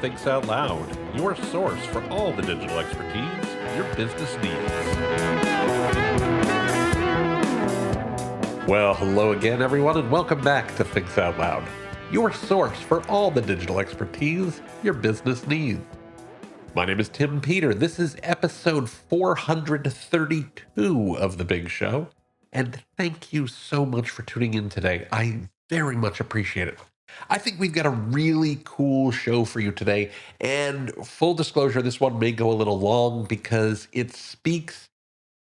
Thinks Out Loud, your source for all the digital expertise your business needs. Well, hello again, everyone, and welcome back to Thinks Out Loud, your source for all the digital expertise your business needs. My name is Tim Peter. This is episode 432 of The Big Show, and thank you so much for tuning in today. I very much appreciate it. I think we've got a really cool show for you today, and full disclosure, this one may go a little long because it speaks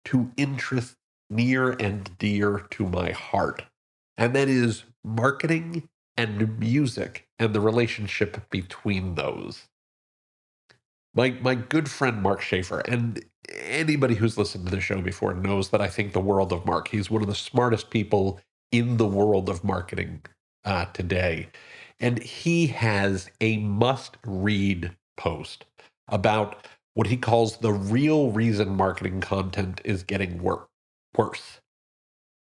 to interests near and dear to my heart, and that is marketing and music and the relationship between those. My good friend Mark Schaefer, and anybody who's listened to the show before knows that I think the world of Mark. He's one of the smartest people in the world of marketing today. And he has a must-read post about what he calls the real reason marketing content is getting worse.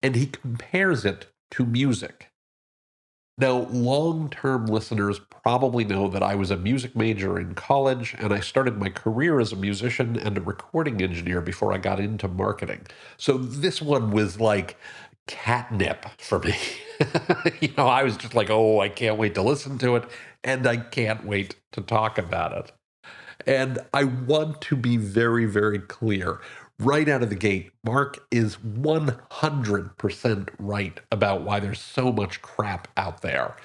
And he compares it to music. Now, long-term listeners probably know that I was a music major in college, and I started my career as a musician and a recording engineer before I got into marketing. So this one was like catnip for me. I was just like, oh, I can't wait to listen to it, and I can't wait to talk about it. And I want to be very, very clear. Right out of the gate, Mark is 100% right about why there's so much crap out there.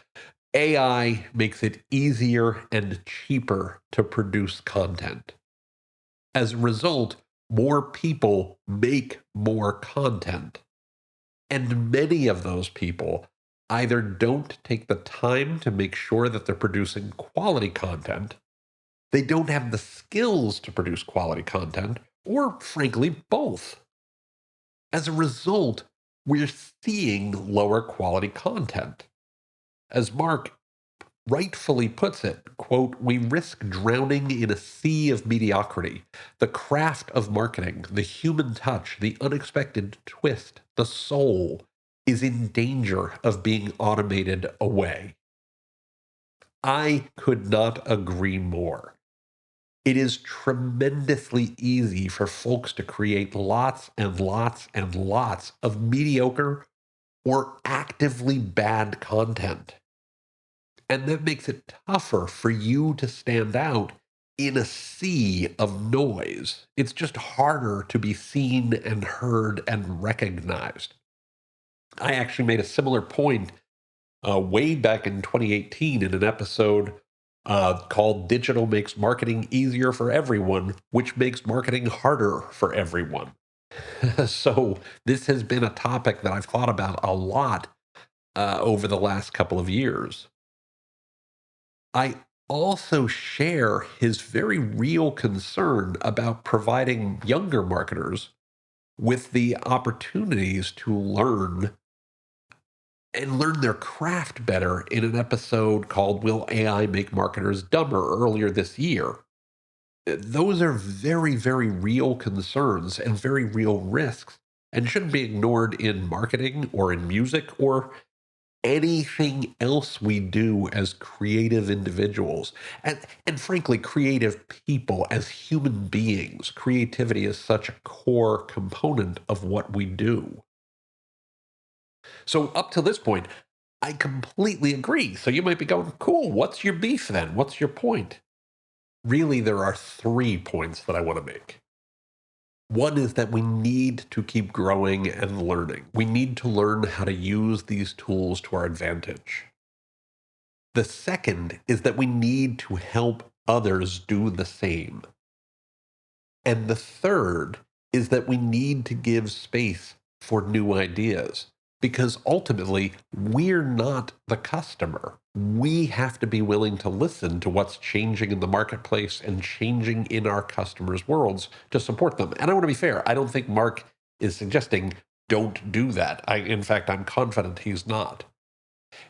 AI makes it easier and cheaper to produce content. As a result, more people make more content. And many of those people either don't take the time to make sure that they're producing quality content, they don't have the skills to produce quality content, or frankly, both. As a result, we're seeing lower quality content. As Mark rightfully puts it, quote, "We risk drowning in a sea of mediocrity. The craft of marketing, the human touch, the unexpected twist, the soul is in danger of being automated away." I could not agree more. It is tremendously easy for folks to create lots and lots and lots of mediocre or actively bad content. And that makes it tougher for you to stand out in a sea of noise. It's just harder to be seen and heard and recognized. I actually made a similar point way back in 2018 in an episode called "Digital Makes Marketing Easier for Everyone, which makes marketing harder for everyone." So this has been a topic that I've thought about a lot over the last couple of years. I also share his very real concern about providing younger marketers with the opportunities to learn their craft better in an episode called "Will AI Make Marketers Dumber?" earlier this year. Those are very, very real concerns and very real risks and shouldn't be ignored in marketing or in music or anything else we do as creative individuals. And frankly, creative people as human beings. Creativity is such a core component of what we do. So up to this point, I completely agree. So you might be going, cool, what's your beef then? What's your point? Really, there are 3 points that I want to make. One is that we need to keep growing and learning. We need to learn how to use these tools to our advantage. The second is that we need to help others do the same. And the third is that we need to give space for new ideas. Because ultimately, we're not the customer. We have to be willing to listen to what's changing in the marketplace and changing in our customers' worlds to support them. And I want to be fair. I don't think Mark is suggesting don't do that. In fact, I'm confident he's not.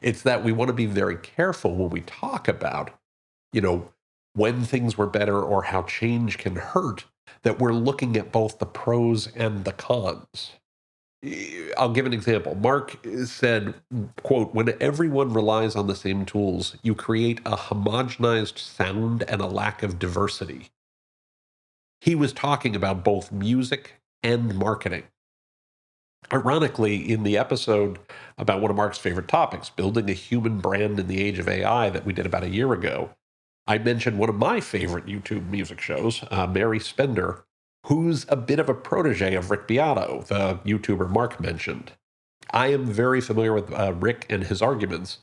It's that we want to be very careful when we talk about, when things were better or how change can hurt, that we're looking at both the pros and the cons. I'll give an example. Mark said, quote, when everyone relies on the same tools, you create a homogenized sound and a lack of diversity. He was talking about both music and marketing. Ironically, in the episode about one of Mark's favorite topics, building a human brand in the age of AI, that we did about a year ago, I mentioned one of my favorite YouTube music shows, Mary Spender, who's a bit of a protege of Rick Beato, the YouTuber Mark mentioned. I am very familiar with Rick and his arguments.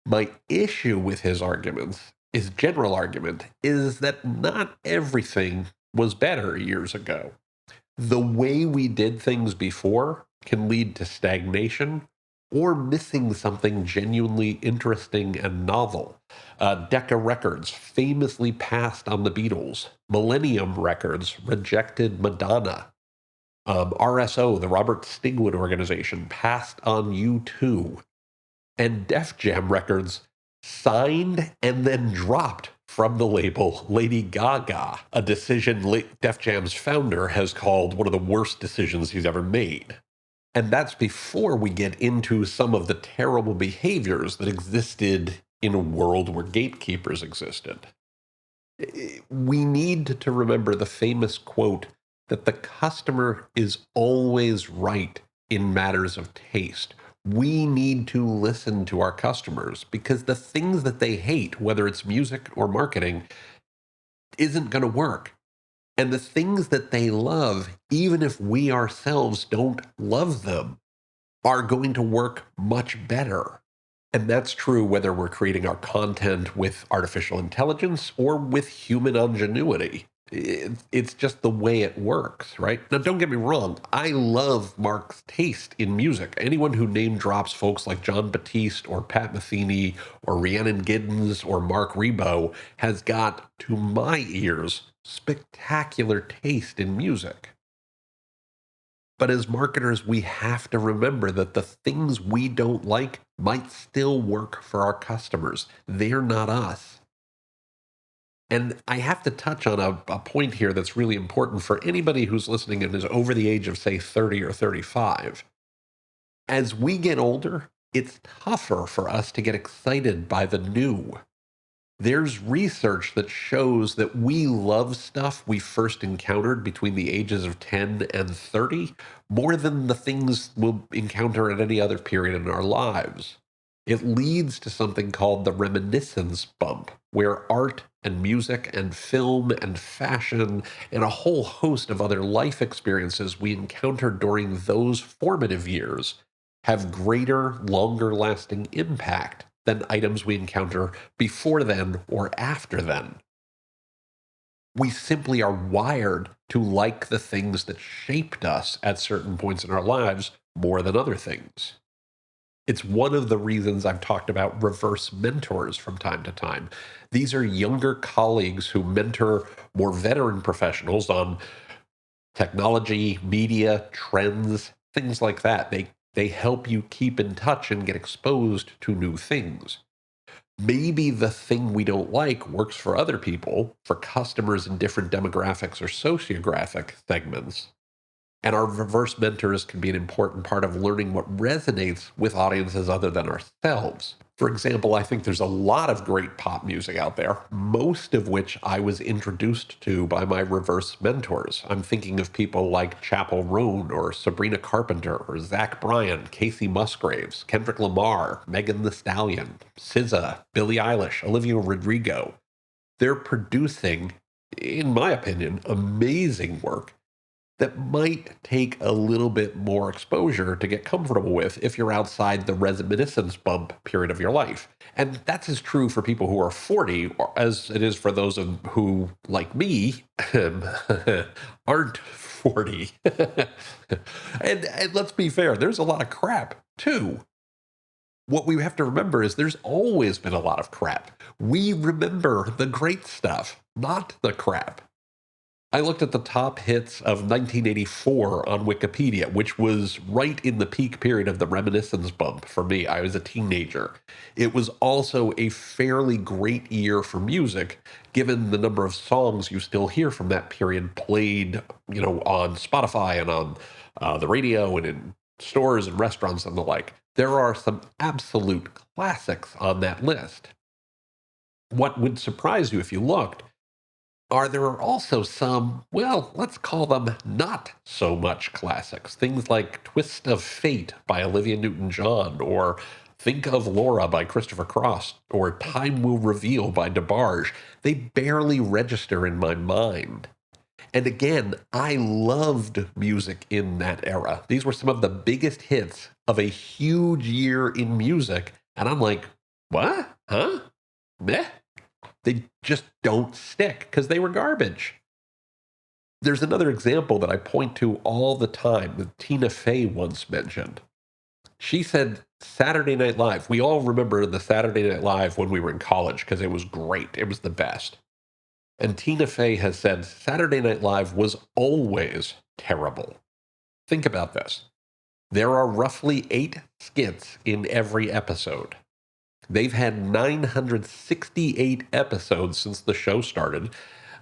My issue with his arguments, his general argument, is that not everything was better years ago. The way we did things before can lead to stagnation or missing something genuinely interesting and novel. Decca Records famously passed on the Beatles. Millennium Records rejected Madonna. RSO, the Robert Stigwood organization, passed on U2. And Def Jam Records signed and then dropped from the label Lady Gaga, a decision Def Jam's founder has called one of the worst decisions he's ever made. And that's before we get into some of the terrible behaviors that existed in a world where gatekeepers existed. We need to remember the famous quote that the customer is always right in matters of taste. We need to listen to our customers because the things that they hate, whether it's music or marketing, isn't going to work. And the things that they love, even if we ourselves don't love them, are going to work much better. And that's true whether we're creating our content with artificial intelligence or with human ingenuity. It's just the way it works, right? Now, don't get me wrong. I love Mark's taste in music. Anyone who name drops folks like John Batiste or Pat Metheny or Rhiannon Giddens or Mark Rebo has got, to my ears, spectacular taste in music. But as marketers, we have to remember that the things we don't like might still work for our customers. They're not us. And I have to touch on a point here that's really important for anybody who's listening and is over the age of, say, 30 or 35. As we get older, it's tougher for us to get excited by the new. There's research that shows that we love stuff we first encountered between the ages of 10 and 30 more than the things we'll encounter at any other period in our lives. It leads to something called the reminiscence bump, where art and music and film and fashion and a whole host of other life experiences we encountered during those formative years have greater, longer lasting impact than items we encounter before then or after then. We simply are wired to like the things that shaped us at certain points in our lives more than other things. It's one of the reasons I've talked about reverse mentors from time to time. These are younger colleagues who mentor more veteran professionals on technology, media, trends, things like that. They help you keep in touch and get exposed to new things. Maybe the thing we don't like works for other people, for customers in different demographics or sociographic segments. And our reverse mentors can be an important part of learning what resonates with audiences other than ourselves. For example, I think there's a lot of great pop music out there, most of which I was introduced to by my reverse mentors. I'm thinking of people like Chappell Roan or Sabrina Carpenter or Zach Bryan, Casey Musgraves, Kendrick Lamar, Megan Thee Stallion, SZA, Billie Eilish, Olivia Rodrigo. They're producing, in my opinion, amazing work that might take a little bit more exposure to get comfortable with if you're outside the reminiscence bump period of your life. And that's as true for people who are 40 as it is for those of who, like me, aren't 40. And let's be fair, there's a lot of crap too. What we have to remember is there's always been a lot of crap. We remember the great stuff, not the crap. I looked at the top hits of 1984 on Wikipedia, which was right in the peak period of the reminiscence bump for me. I was a teenager. It was also a fairly great year for music, given the number of songs you still hear from that period played, on Spotify and on the radio and in stores and restaurants and the like, there are some absolute classics on that list. What would surprise you if you looked are there are also some, well, let's call them not so much classics. Things like Twist of Fate by Olivia Newton John, or Think of Laura by Christopher Cross, or Time Will Reveal by DeBarge. They barely register in my mind. And again, I loved music in that era. These were some of the biggest hits of a huge year in music. And I'm like, what? Huh? Meh. They just don't stick because they were garbage. There's another example that I point to all the time that Tina Fey once mentioned. She said Saturday Night Live. We all remember the Saturday Night Live when we were in college because it was great. It was the best. And Tina Fey has said Saturday Night Live was always terrible. Think about this. There are roughly 8 skits in every episode. They've had 968 episodes since the show started.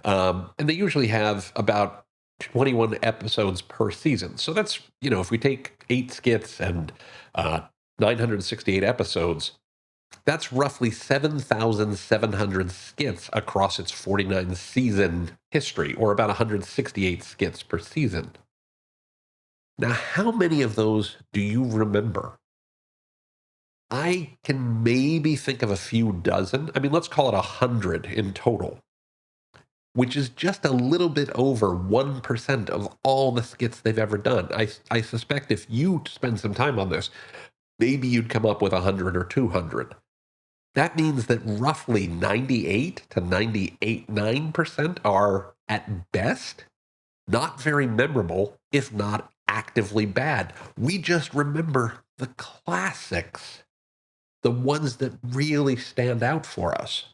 And they usually have about 21 episodes per season. So that's, if we take 8 skits and 968 episodes, that's roughly 7,700 skits across its 49 season history, or about 168 skits per season. Now, how many of those do you remember? I can maybe think of a few dozen. I mean, let's call it 100 in total, which is just a little bit over 1% of all the skits they've ever done. I suspect if you spend some time on this, maybe you'd come up with 100 or 200. That means that roughly 98 to 98.9% are, at best, not very memorable, if not actively bad. We just remember the classics, the ones that really stand out for us.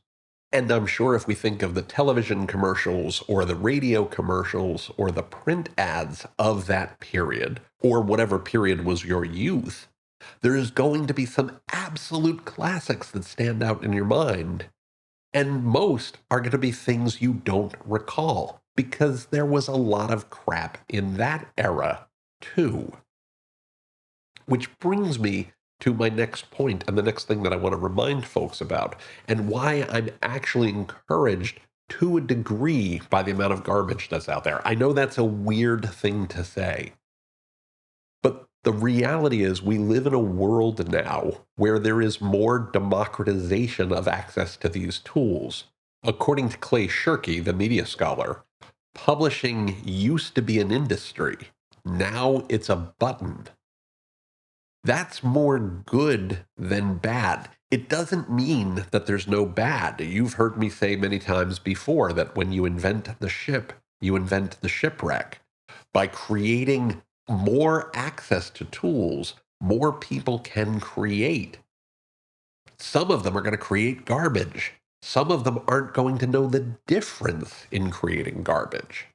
And I'm sure if we think of the television commercials or the radio commercials or the print ads of that period, or whatever period was your youth, there is going to be some absolute classics that stand out in your mind. And most are going to be things you don't recall because there was a lot of crap in that era, too. Which brings me to my next point and the next thing that I want to remind folks about, and why I'm actually encouraged to a degree by the amount of garbage that's out there. I know that's a weird thing to say, but the reality is we live in a world now where there is more democratization of access to these tools. According to Clay Shirky, the media scholar, publishing used to be an industry. Now it's a button. That's more good than bad. It doesn't mean that there's no bad. You've heard me say many times before that when you invent the ship, you invent the shipwreck. By creating more access to tools, more people can create. Some of them are going to create garbage. Some of them aren't going to know the difference in creating garbage.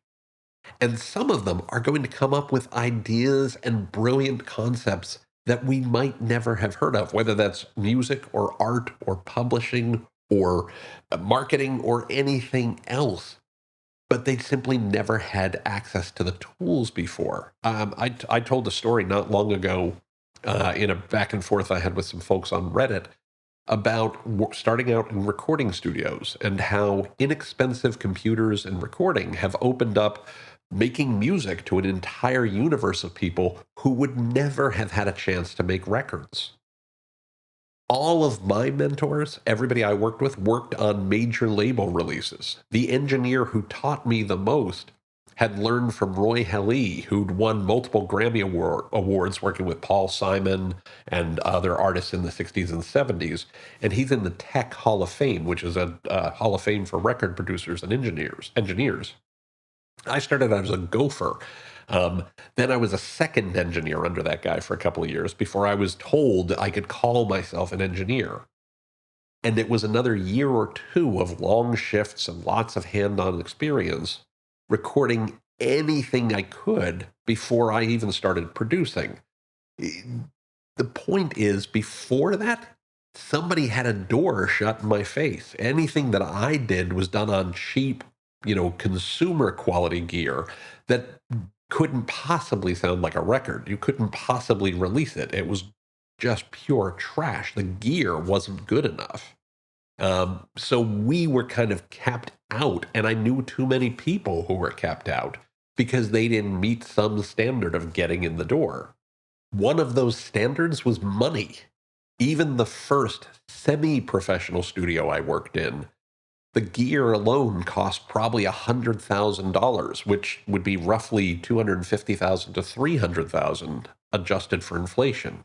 And some of them are going to come up with ideas and brilliant concepts that we might never have heard of, whether that's music or art or publishing or marketing or anything else. But they simply never had access to the tools before. I told a story not long ago in a back and forth I had with some folks on Reddit about starting out in recording studios and how inexpensive computers and recording have opened up making music to an entire universe of people who would never have had a chance to make records. All of my mentors, everybody I worked with, worked on major label releases. The engineer who taught me the most had learned from Roy Haley, who'd won multiple Grammy awards working with Paul Simon and other artists in the 60s and 70s. And he's in the Tech Hall of Fame, which is a Hall of Fame for record producers and engineers. I started out as a gopher. Then I was a second engineer under that guy for a couple of years before I was told I could call myself an engineer. And it was another year or two of long shifts and lots of hand-on experience, recording anything I could before I even started producing. The point is, before that, somebody had a door shut in my face. Anything that I did was done on cheap, consumer quality gear that couldn't possibly sound like a record. You couldn't possibly release it. It was just pure trash. The gear wasn't good enough. So we were kind of capped out, and I knew too many people who were capped out because they didn't meet some standard of getting in the door. One of those standards was money. Even the first semi professional studio I worked in, the gear alone cost probably $100,000, which would be roughly 250,000 to 300,000 adjusted for inflation.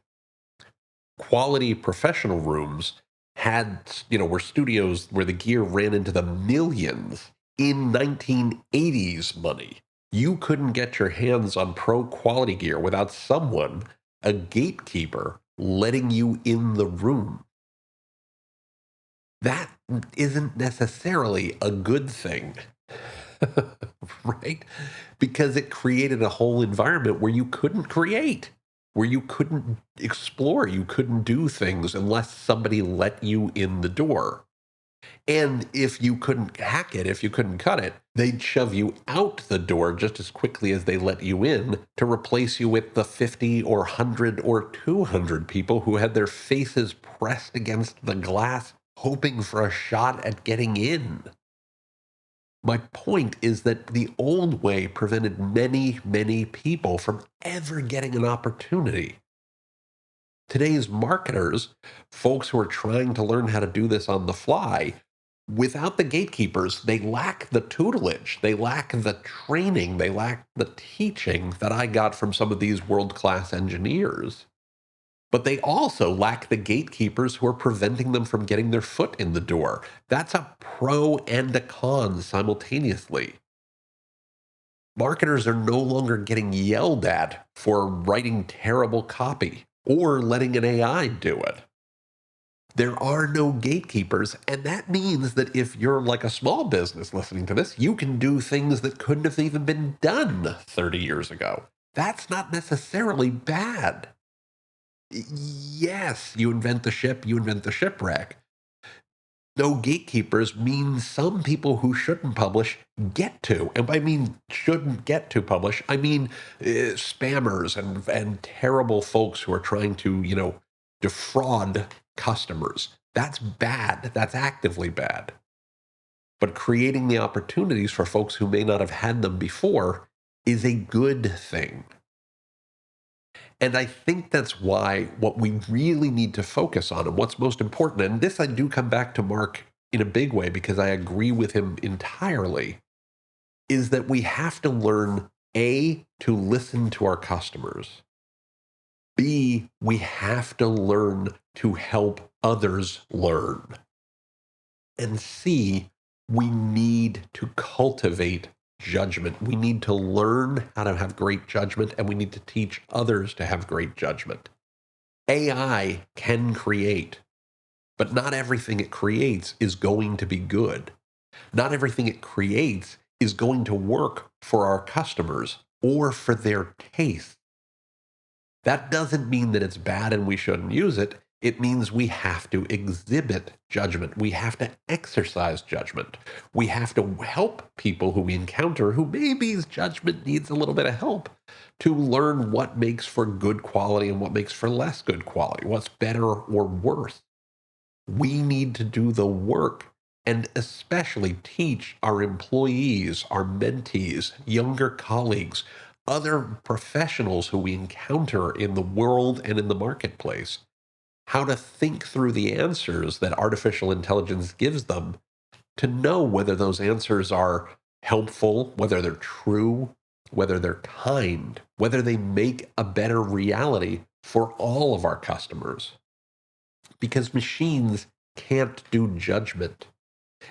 Quality professional rooms were studios where the gear ran into the millions in 1980s money. You couldn't get your hands on pro quality gear without someone, a gatekeeper, letting you in the room. That isn't necessarily a good thing, right? Because it created a whole environment where you couldn't create, where you couldn't explore, you couldn't do things unless somebody let you in the door. And if you couldn't hack it, if you couldn't cut it, they'd shove you out the door just as quickly as they let you in to replace you with the 50 or 100 or 200 people who had their faces pressed against the glass, hoping for a shot at getting in. My point is that the old way prevented many, many people from ever getting an opportunity. Today's marketers, folks who are trying to learn how to do this on the fly, without the gatekeepers, they lack the tutelage, they lack the training, they lack the teaching that I got from some of these world class engineers. But they also lack the gatekeepers who are preventing them from getting their foot in the door. That's a pro and a con simultaneously. Marketers are no longer getting yelled at for writing terrible copy or letting an AI do it. There are no gatekeepers, and that means that if you're like a small business listening to this, you can do things that couldn't have even been done 30 years ago. That's not necessarily bad. Yes, you invent the ship, you invent the shipwreck. No gatekeepers means some people who shouldn't publish get to. And by mean shouldn't get to publish, I mean spammers and terrible folks who are trying to, defraud customers. That's bad. That's actively bad. But creating the opportunities for folks who may not have had them before is a good thing. And I think that's why what we really need to focus on and what's most important, and this I do come back to Mark in a big way because I agree with him entirely, is that we have to learn A, to listen to our customers. B, we have to learn to help others learn. And C, we need to cultivate judgment. We need to learn how to have great judgment, and we need to teach others to have great judgment. AI can create, but not everything it creates is going to be good. Not everything it creates is going to work for our customers or for their taste. That doesn't mean that it's bad and we shouldn't use it. It means we have to exhibit judgment. We have to exercise judgment. We have to help people who we encounter who maybe's judgment needs a little bit of help to learn what makes for good quality and what makes for less good quality, what's better or worse. We need to do the work and especially teach our employees, our mentees, younger colleagues, other professionals who we encounter in the world and in the marketplace how to think through the answers that artificial intelligence gives them to know whether those answers are helpful, whether they're true, whether they're kind, whether they make a better reality for all of our customers. Because machines can't do judgment.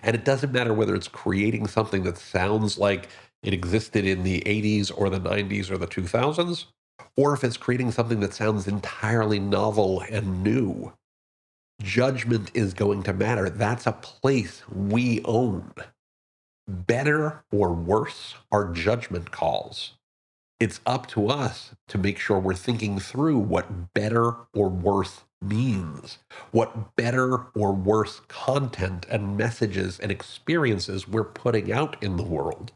And it doesn't matter whether it's creating something that sounds like it existed in the 80s or the 90s or the 2000s, or if it's creating something that sounds entirely novel and new. Judgment is going to matter. That's a place we own. Better or worse are judgment calls. It's up to us to make sure we're thinking through what better or worse means, what better or worse content and messages and experiences we're putting out in the world.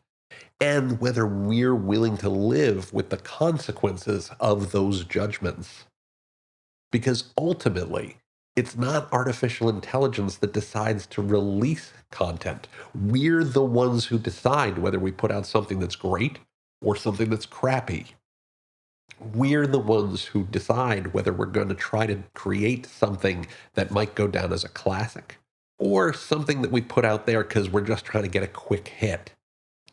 and whether we're willing to live with the consequences of those judgments. Because ultimately, it's not artificial intelligence that decides to release content. We're the ones who decide whether we put out something that's great or something that's crappy. We're the ones who decide whether we're going to try to create something that might go down as a classic or something that we put out there because we're just trying to get a quick hit.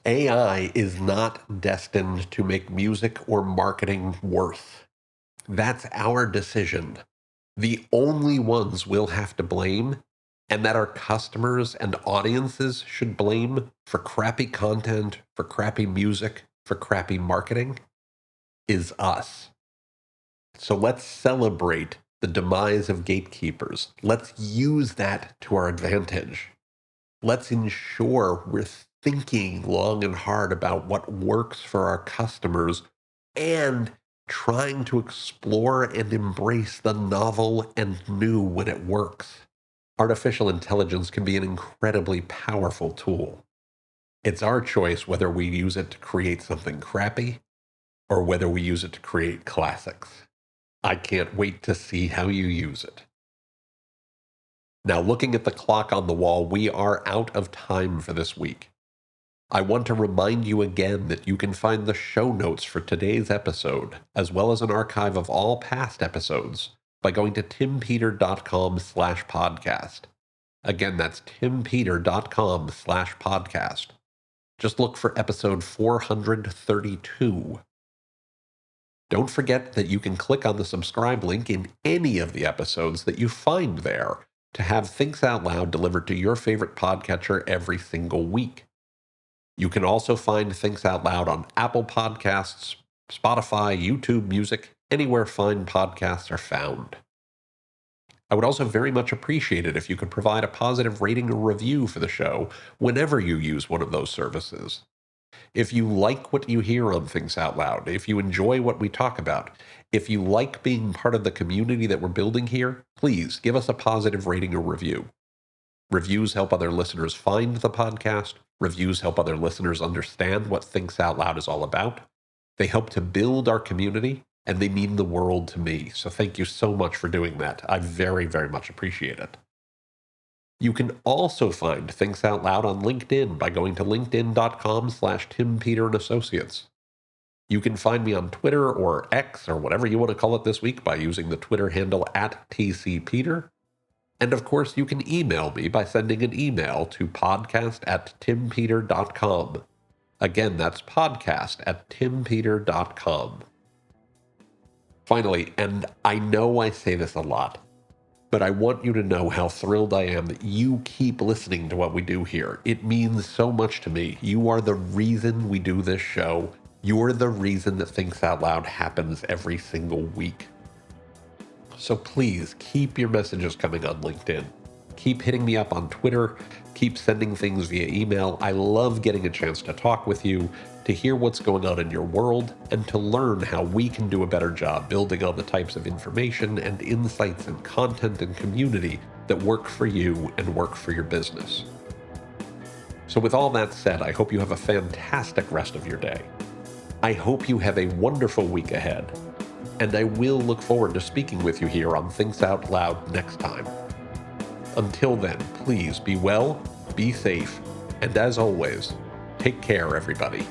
AI is not destined to make music or marketing worse. That's our decision. The only ones we'll have to blame, and that our customers and audiences should blame for crappy content, for crappy music, for crappy marketing, is us. So let's celebrate the demise of gatekeepers. Let's use that to our advantage. Let's ensure we're thinking long and hard about what works for our customers and trying to explore and embrace the novel and new when it works. Artificial intelligence can be an incredibly powerful tool. It's our choice whether we use it to create something crappy or whether we use it to create classics. I can't wait to see how you use it. Now, looking at the clock on the wall, we are out of time for this week. I want to remind you again that you can find the show notes for today's episode, as well as an archive of all past episodes, by going to timpeter.com/podcast. Again, that's timpeter.com/podcast. Just look for episode 432. Don't forget that you can click on the subscribe link in any of the episodes that you find there to have Thinks Out Loud delivered to your favorite podcatcher every single week. You can also find Thinks Out Loud on Apple Podcasts, Spotify, YouTube Music, anywhere fine podcasts are found. I would also very much appreciate it if you could provide a positive rating or review for the show whenever you use one of those services. If you like what you hear on Thinks Out Loud, if you enjoy what we talk about, if you like being part of the community that we're building here, please give us a positive rating or review. Reviews help other listeners find the podcast. Reviews help other listeners understand what Thinks Out Loud is all about. They help to build our community, and they mean the world to me. So thank you so much for doing that. I very, very much appreciate it. You can also find Thinks Out Loud on LinkedIn by going to linkedin.com/TimPeterAssociates. You can find me on Twitter or X or whatever you want to call it this week by using the Twitter handle @TCPeter. And of course, you can email me by sending an email to podcast@timpeter.com. Again, that's podcast@timpeter.com. Finally, and I know I say this a lot, but I want you to know how thrilled I am that you keep listening to what we do here. It means so much to me. You are the reason we do this show. You're the reason that Thinks Out Loud happens every single week. So please keep your messages coming on LinkedIn. Keep hitting me up on Twitter. Keep sending things via email. I love getting a chance to talk with you, to hear what's going on in your world, and to learn how we can do a better job building on the types of information and insights and content and community that work for you and work for your business. So with all that said, I hope you have a fantastic rest of your day. I hope you have a wonderful week ahead. And I will look forward to speaking with you here on Thinks Out Loud next time. Until then, please be well, be safe, and as always, take care, everybody.